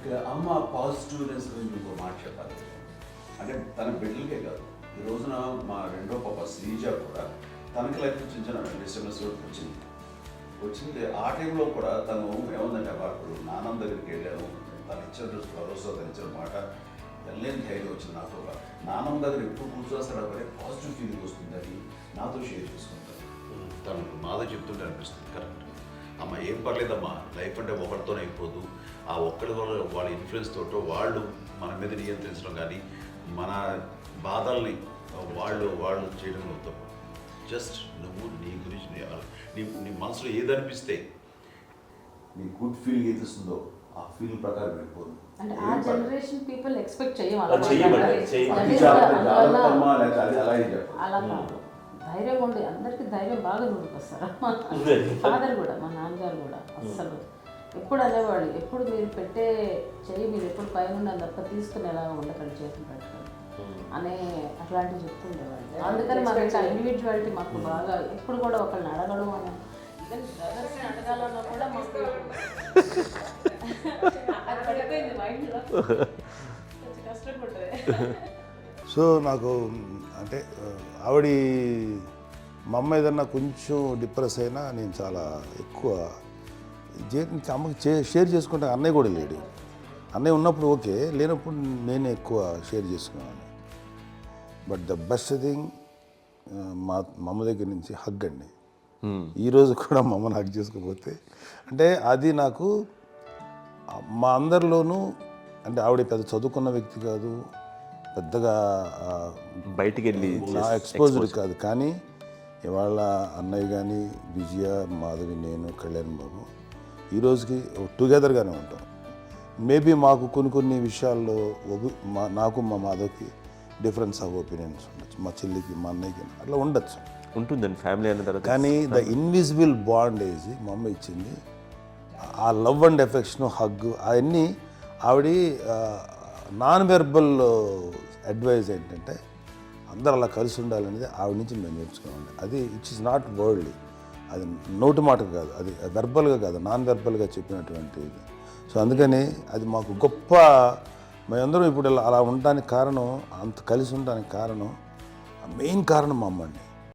ఇక్కడ అమ్మ పాజిటివ్నెస్ గురించి ఇంకో మాట చెప్పాలి. అంటే తన బిడ్డలకే కాదు, ఈ రోజున మా రెండో పాప శ్రీజ కూడా తనకి లైఫ్ చిన్న చిన్న డిస్టర్బెన్స్ వచ్చింది. ఆ టైంలో కూడా తను ఏముందంటే అప్పుడు నాన్నమ్మ దగ్గరికి వెళ్ళాను, తను ఇచ్చిన భరోసా, తను ఇచ్చిన మాట వెళ్ళలేని ధైర్యం వచ్చింది నాకు. నాన్నమ్మ దగ్గర ఎప్పుడు కూర్చొస్తాడు అప్పుడే పాజిటివ్ ఫీలింగ్ వస్తుందని నాతో షేర్ చేసుకుంటాను. తను మాతో చెప్తుంటే అనిపిస్తుంది కరెక్ట్. అమ్మ ఏం పర్లేదమ్మా, లైఫ్ అంటే ఒకరితోనే అయిపోదు, ఆ ఒక్కడి వల్ల వాళ్ళ ఇన్ఫ్లుయెన్స్ తోటో వాళ్ళు మన మీద నియంత్రించడం కానీ మన బాధల్ని వాళ్ళు చేయడం అవుతాం. జస్ట్ నువ్వు నీ గురించి నీ మనసులో ఏదనిపిస్తే నీ గుడ్ ఫీలింగ్ ఏదిస్తుందో ఆ ఫీల్ ప్రకారం వెళ్ళిపోదు. అంటే ఆ జనరేషన్ పీపుల్ ఎక్స్పెక్ట్ అలా కాదు, ధైర్యం ఉండి అందరికీ ధైర్యం బాగా నూరుకొస్తారు. ఫాదర్ కూడా, మా నాన్నగారు కూడా అస్సలు ఎప్పుడు అనేవాళ్ళు, ఎప్పుడు మీరు పెట్టే చెయ్యి మీరు ఎప్పుడు పైన ఉన్నది తప్ప తీసుకుని ఎలా ఉండకండి, చేతులు పెట్టండి అనే అట్లాంటివి చెప్తుండేవాళ్ళు. అందుకని మాకు ఇట్లా ఇండివిజువాలిటీ మాకు బాగా ఎప్పుడు కూడా ఒకళ్ళని అడగడం అని, ఈవెన్ బ్రదర్స్ని అడగాలన్నా కూడా మాకు అది పడిపోయింది మైండ్లో, కొంచెం కష్టపడ్డది. సో నాకు అంటే ఆవిడ మా అమ్మ ఏదన్నా కొంచెం డిప్రెస్ అయినా నేను చాలా ఎక్కువ అమ్మకి షేర్ చేసుకుంటే అన్నయ్య కూడా లేడు. అన్నయ్య ఉన్నప్పుడు ఓకే, లేనప్పుడు నేనే ఎక్కువ షేర్ చేసుకున్నాను. బట్ ద బెస్ట్ థింగ్ మా అమ్మ దగ్గర నుంచి హగ్ అండి. ఈరోజు కూడా మా అమ్మని హగ్ చేసుకోకపోతే అంటే అది నాకు మా అందరిలోనూ, అంటే ఆవిడ పెద్ద చదువుకున్న వ్యక్తి కాదు, పెద్దగా బయటికి వెళ్ళి నా ఎక్స్పోజర్ కాదు, కానీ ఇవాళ అన్నయ్య కానీ విజయ, మాధవి, నేను, కళ్యాణ్ బాబు ఈరోజుకి టుగెదర్గానే ఉంటాం. మేబీ మాకు కొన్ని విషయాల్లో నాకు మా మాధవ్కి డిఫరెన్స్ ఆఫ్ ఒపీనియన్స్ ఉండొచ్చు, మా చెల్లికి మా అన్నయ్యకి అట్లా ఉండొచ్చు, ఉంటుందండి ఫ్యామిలీ అన్న తర్వాత. కానీ ద ఇన్విజిబుల్ బాండేజ్ మా అమ్మ ఇచ్చింది, ఆ లవ్ అండ్ ఎఫెక్షన్, హగ్, అవన్నీ ఆవిడ నాన్ వెర్బల్ అడ్వైజ్ ఏంటంటే అందరూ అలా కలిసి ఉండాలనేది ఆవిడ నుంచి మేము నేర్చుకోవాలి. అది ఇట్స్ ఇస్ నాట్ వర్డ్లీ, అది నోటి మాట కాదు, అది వెర్బల్గా కాదు, నాన్ వెర్బల్గా చెప్పినటువంటి ఇది. సో అందుకని అది మాకు గొప్ప, మేమందరం ఇప్పుడు అలా ఉండడానికి కారణం, అంత కలిసి ఉండడానికి కారణం, మెయిన్ కారణం మా అమ్మ అండి.